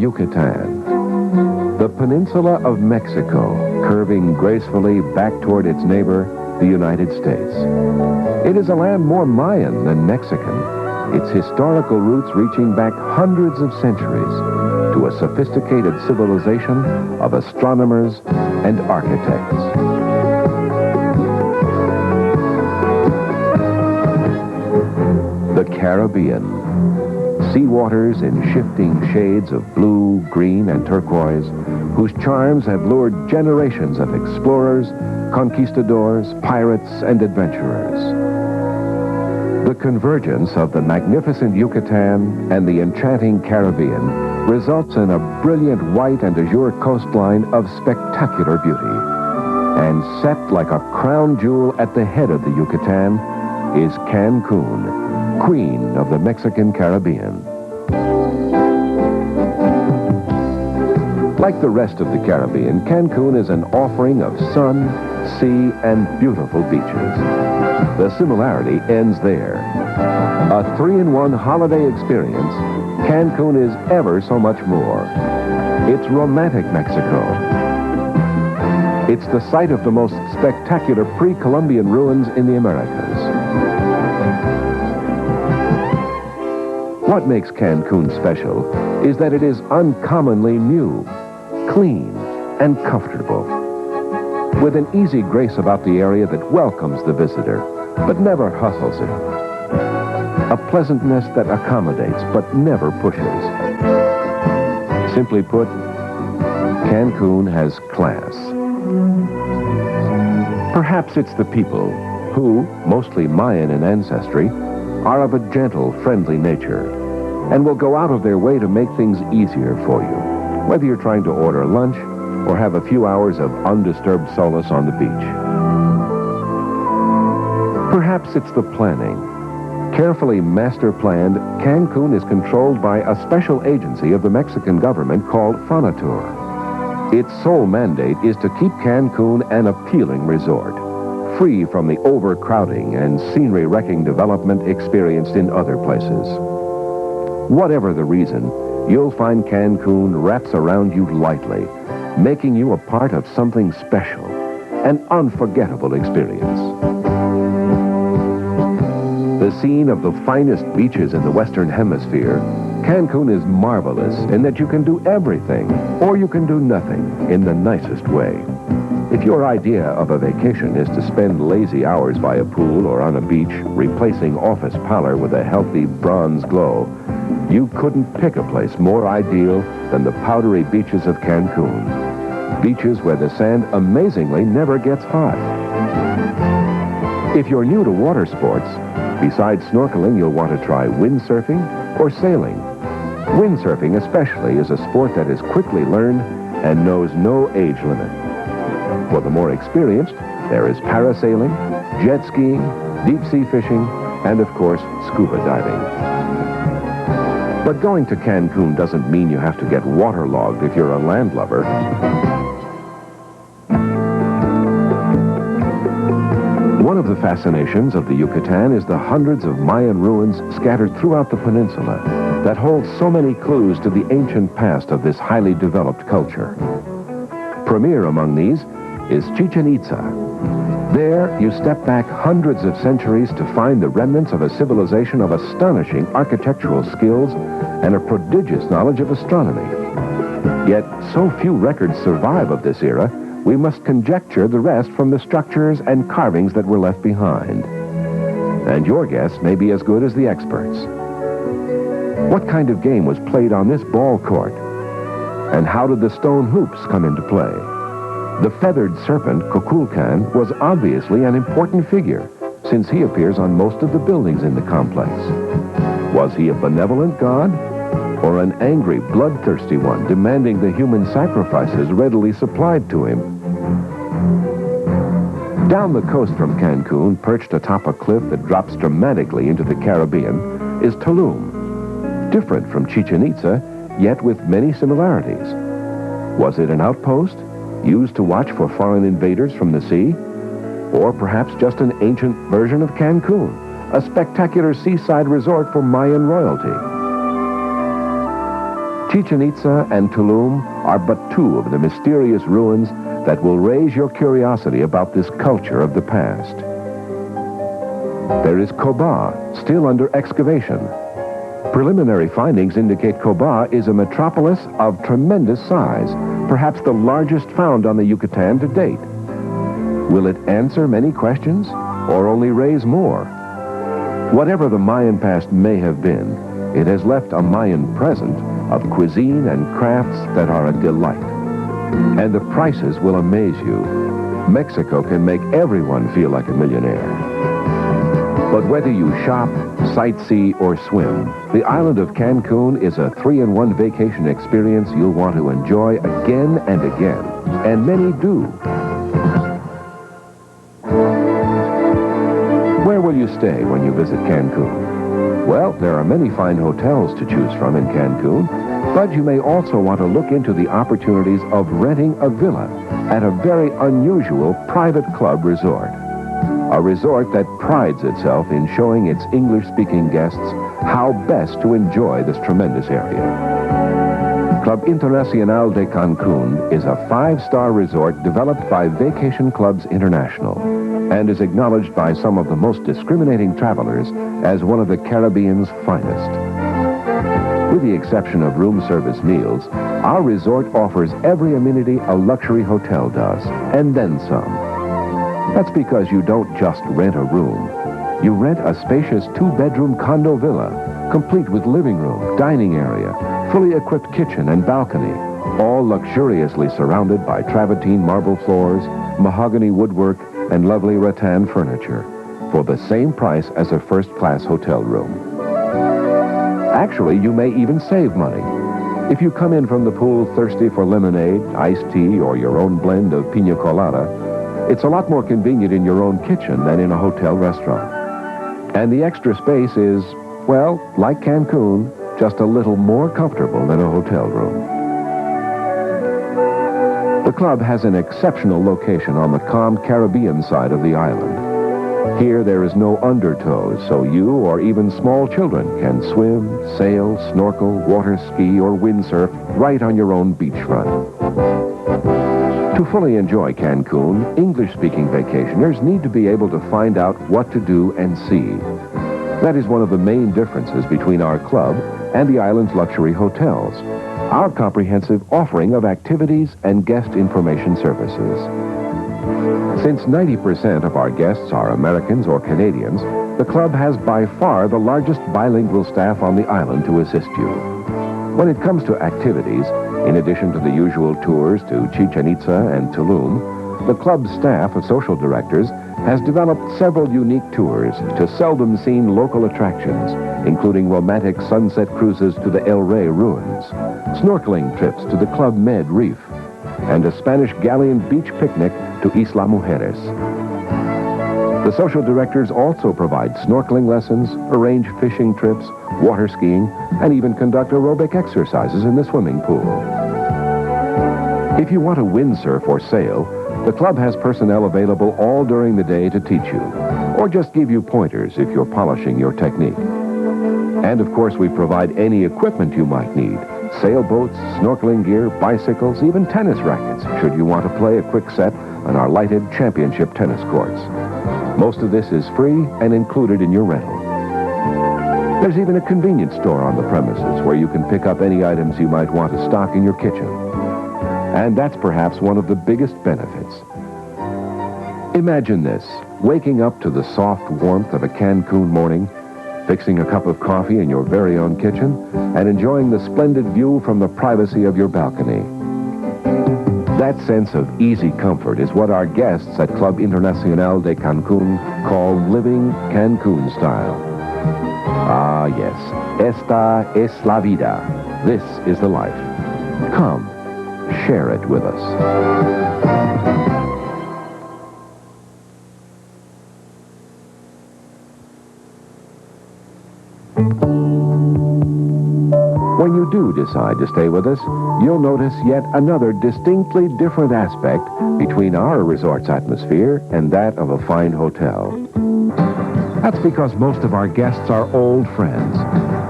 Yucatan, the peninsula of Mexico, curving gracefully back toward its neighbor, the United States. It is a land more Mayan than Mexican, its historical roots reaching back hundreds of centuries to a sophisticated civilization of astronomers and architects. The Caribbean. Sea waters in shifting shades of blue, green, and turquoise, whose charms have lured generations of explorers, conquistadors, pirates, and adventurers. The convergence of the magnificent Yucatan and the enchanting Caribbean results in a brilliant white and azure coastline of spectacular beauty. And set like a crown jewel at the head of the Yucatan is Cancun, Queen of the Mexican Caribbean. Like the rest of the Caribbean, Cancun is an offering of sun, sea, and beautiful beaches. The similarity ends there. A 3-in-1 holiday experience, Cancun is ever so much more. It's romantic Mexico. It's the site of the most spectacular pre-Columbian ruins in the Americas. What makes Cancun special is that it is uncommonly new, clean, and comfortable, with an easy grace about the area that welcomes the visitor, but never hustles him. A pleasantness that accommodates, but never pushes. Simply put, Cancun has class. Perhaps it's the people who, mostly Mayan in ancestry, are of a gentle, friendly nature, and will go out of their way to make things easier for you, whether you're trying to order lunch or have a few hours of undisturbed solace on the beach. Perhaps it's the planning. Carefully master-planned, Cancun is controlled by a special agency of the Mexican government called Fonatur. Its sole mandate is to keep Cancun an appealing resort, free from the overcrowding and scenery-wrecking development experienced in other places. Whatever the reason, you'll find Cancun wraps around you lightly, making you a part of something special, an unforgettable experience. The scene of the finest beaches in the Western Hemisphere, Cancun is marvelous in that you can do everything, or you can do nothing, in the nicest way. If your idea of a vacation is to spend lazy hours by a pool or on a beach, replacing office pallor with a healthy bronze glow, you couldn't pick a place more ideal than the powdery beaches of Cancun. Beaches where the sand amazingly never gets hot. If you're new to water sports, besides snorkeling, you'll want to try windsurfing or sailing. Windsurfing especially is a sport that is quickly learned and knows no age limit. For the more experienced, there is parasailing, jet skiing, deep-sea fishing, and of course, scuba diving. But going to Cancun doesn't mean you have to get waterlogged if you're a landlubber. One of the fascinations of the Yucatan is the hundreds of Mayan ruins scattered throughout the peninsula that hold so many clues to the ancient past of this highly developed culture. Premier among these is Chichen Itza. There, you step back hundreds of centuries to find the remnants of a civilization of astonishing architectural skills and a prodigious knowledge of astronomy. Yet, so few records survive of this era, we must conjecture the rest from the structures and carvings that were left behind. And your guess may be as good as the experts. What kind of game was played on this ball court? And how did the stone hoops come into play? The feathered serpent, Kukulkan, was obviously an important figure, since he appears on most of the buildings in the complex. Was he a benevolent god, or an angry, bloodthirsty one, demanding the human sacrifices readily supplied to him? Down the coast from Cancun, perched atop a cliff that drops dramatically into the Caribbean, is Tulum. Different from Chichen Itza, yet with many similarities. Was it an outpost, used to watch for foreign invaders from the sea? Or perhaps just an ancient version of Cancun, a spectacular seaside resort for Mayan royalty? Chichen Itza and Tulum are but two of the mysterious ruins that will raise your curiosity about this culture of the past. There is Coba, still under excavation. Preliminary findings indicate Coba is a metropolis of tremendous size, perhaps the largest found on the Yucatan to date. Will it answer many questions, or only raise more? Whatever the Mayan past may have been, it has left a Mayan present of cuisine and crafts that are a delight. And the prices will amaze you. Mexico can make everyone feel like a millionaire. But whether you shop, sightsee, or swim, the island of Cancun is a 3-in-1 vacation experience you'll want to enjoy again and again. And many do. Where will you stay when you visit Cancun? Well, there are many fine hotels to choose from in Cancun, but you may also want to look into the opportunities of renting a villa at a very unusual private club resort. A resort that prides itself in showing its English-speaking guests how best to enjoy this tremendous area. Club Internacional de Cancun is a 5-star resort developed by Vacation Clubs International and is acknowledged by some of the most discriminating travelers as one of the Caribbean's finest. With the exception of room service meals, our resort offers every amenity a luxury hotel does, and then some. That's because you don't just rent a room. You rent a spacious 2-bedroom condo villa, complete with living room, dining area, fully equipped kitchen and balcony, all luxuriously surrounded by travertine marble floors, mahogany woodwork, and lovely rattan furniture, for the same price as a first-class hotel room. Actually, you may even save money. If you come in from the pool thirsty for lemonade, iced tea, or your own blend of pina colada, it's a lot more convenient in your own kitchen than in a hotel restaurant. And the extra space is, well, like Cancun, just a little more comfortable than a hotel room. The club has an exceptional location on the calm Caribbean side of the island. Here there is no undertow, so you or even small children can swim, sail, snorkel, water ski, or windsurf right on your own beachfront. To fully enjoy Cancun, English-speaking vacationers need to be able to find out what to do and see. That is one of the main differences between our club and the island's luxury hotels, our comprehensive offering of activities and guest information services. Since 90% of our guests are Americans or Canadians, the club has by far the largest bilingual staff on the island to assist you. When it comes to activities, in addition to the usual tours to Chichen Itza and Tulum, the club's staff of social directors has developed several unique tours to seldom-seen local attractions, including romantic sunset cruises to the El Rey ruins, snorkeling trips to the Club Med Reef, and a Spanish galleon beach picnic to Isla Mujeres. The social directors also provide snorkeling lessons, arrange fishing trips, water skiing, and even conduct aerobic exercises in the swimming pool. If you want to windsurf or sail, the club has personnel available all during the day to teach you, or just give you pointers if you're polishing your technique. And of course, we provide any equipment you might need: sailboats, snorkeling gear, bicycles, even tennis rackets, should you want to play a quick set on our lighted championship tennis courts. Most of this is free and included in your rental. There's even a convenience store on the premises where you can pick up any items you might want to stock in your kitchen. And that's perhaps one of the biggest benefits. Imagine this: waking up to the soft warmth of a Cancun morning, fixing a cup of coffee in your very own kitchen, and enjoying the splendid view from the privacy of your balcony. That sense of easy comfort is what our guests at Club Internacional de Cancun call living Cancun style. Ah, yes, esta es la vida. This is the life. Come, share it with us. When you do decide to stay with us, you'll notice yet another distinctly different aspect between our resort's atmosphere and that of a fine hotel. That's because most of our guests are old friends.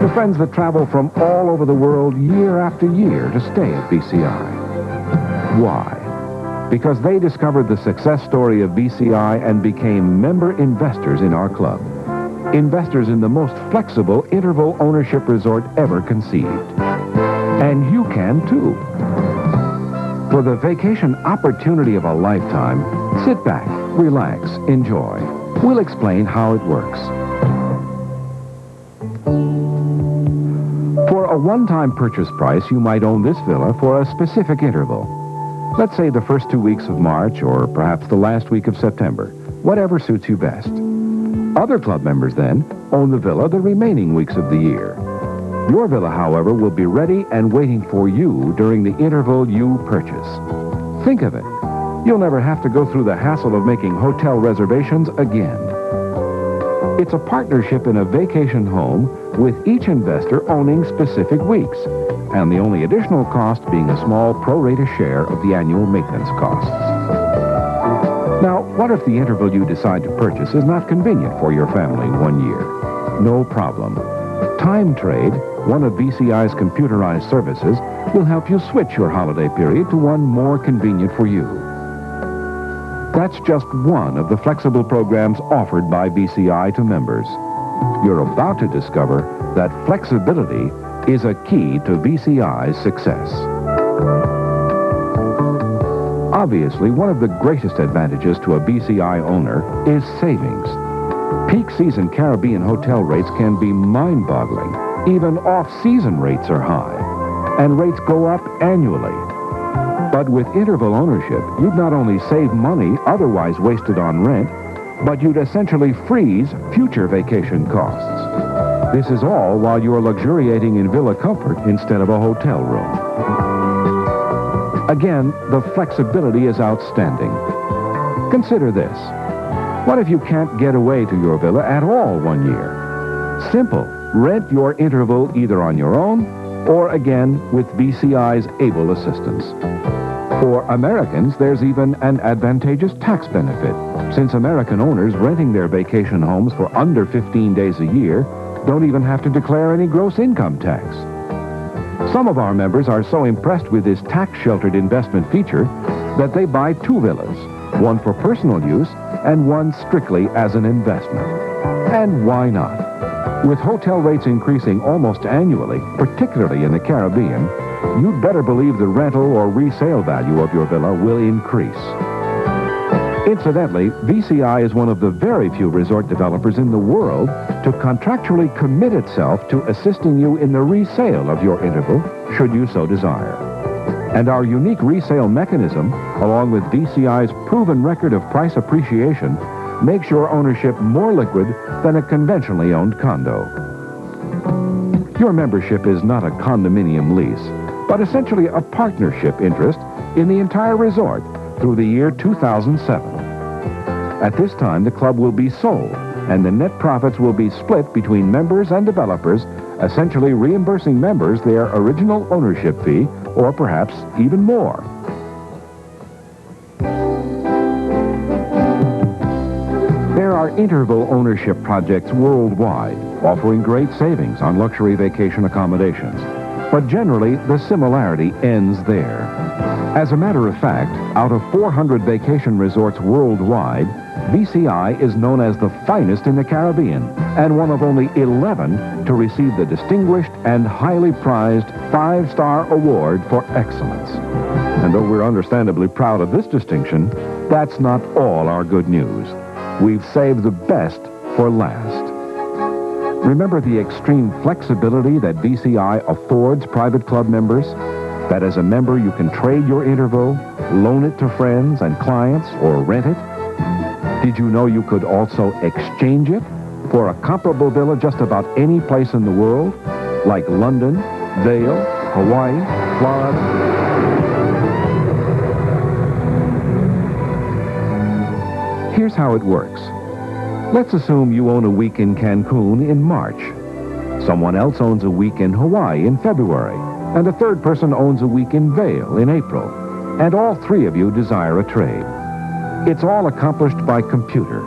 The friends that travel from all over the world year after year to stay at BCI. Why? Because they discovered the success story of BCI and became member investors in our club. Investors in the most flexible interval ownership resort ever conceived. And you can too. For the vacation opportunity of a lifetime, sit back, relax, enjoy. We'll explain how it works. For a one-time purchase price, you might own this villa for a specific interval. Let's say the first 2 weeks of March, or perhaps the last week of September, whatever suits you best. Other club members, then, own the villa the remaining weeks of the year. Your villa, however, will be ready and waiting for you during the interval you purchase. Think of it. You'll never have to go through the hassle of making hotel reservations again. It's a partnership in a vacation home with each investor owning specific weeks, and the only additional cost being a small pro-rata share of the annual maintenance costs. Now, what if the interval you decide to purchase is not convenient for your family one year? No problem. Time Trade, one of BCI's computerized services, will help you switch your holiday period to one more convenient for you. That's just one of the flexible programs offered by BCI to members. You're about to discover that flexibility is a key to BCI's success. Obviously, one of the greatest advantages to a BCI owner is savings. Peak season Caribbean hotel rates can be mind-boggling. Even off-season rates are high, and rates go up annually. But with interval ownership, you'd not only save money otherwise wasted on rent, but you'd essentially freeze future vacation costs. This is all while you're luxuriating in villa comfort instead of a hotel room. Again, the flexibility is outstanding. Consider this. What if you can't get away to your villa at all one year? Simple. Rent your interval either on your own or, again, with BCI's able assistance. For Americans, there's even an advantageous tax benefit, since American owners renting their vacation homes for under 15 days a year don't even have to declare any gross income tax. Some of our members are so impressed with this tax-sheltered investment feature that they buy 2 villas, one for personal use and one strictly as an investment. And why not? With hotel rates increasing almost annually, particularly in the Caribbean, you'd better believe the rental or resale value of your villa will increase. Incidentally, BCI is one of the very few resort developers in the world to contractually commit itself to assisting you in the resale of your interval, should you so desire. And our unique resale mechanism, along with BCI's proven record of price appreciation, makes your ownership more liquid than a conventionally owned condo. Your membership is not a condominium lease, but essentially a partnership interest in the entire resort through the year 2007. At this time, the club will be sold, and the net profits will be split between members and developers, essentially reimbursing members their original ownership fee, or perhaps even more. There are interval ownership projects worldwide, offering great savings on luxury vacation accommodations. But generally, the similarity ends there. As a matter of fact, out of 400 vacation resorts worldwide, BCI is known as the finest in the Caribbean, and one of only 11 to receive the distinguished and highly prized 5-star award for excellence. And though we're understandably proud of this distinction, that's not all our good news. We've saved the best for last. Remember the extreme flexibility that BCI affords private club members? That as a member you can trade your interval, loan it to friends and clients, or rent it? Did you know you could also exchange it for a comparable villa just about any place in the world, like London, Vail, Hawaii, Florida? Here's how it works. Let's assume you own a week in Cancun in March. Someone else owns a week in Hawaii in February, and a third person owns a week in Vail in April, and all 3 of you desire a trade. It's all accomplished by computer.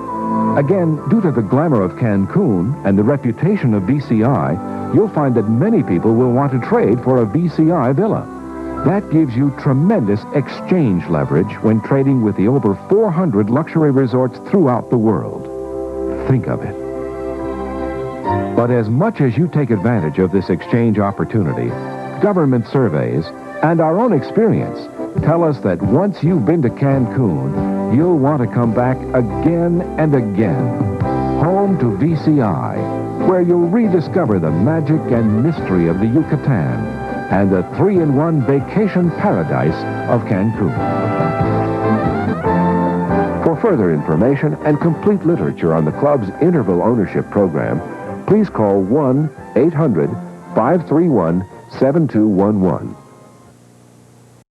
Again, due to the glamour of Cancun and the reputation of BCI, you'll find that many people will want to trade for a VCI villa. That gives you tremendous exchange leverage when trading with the over 400 luxury resorts throughout the world. Think of it. But as much as you take advantage of this exchange opportunity, government surveys and our own experience tell us that once you've been to Cancun, you'll want to come back again and again. Home to VCI, where you'll rediscover the magic and mystery of the Yucatan and the 3-in-1 vacation paradise of Cancun. For further information and complete literature on the club's interval ownership program, please call 1-800-531-7211.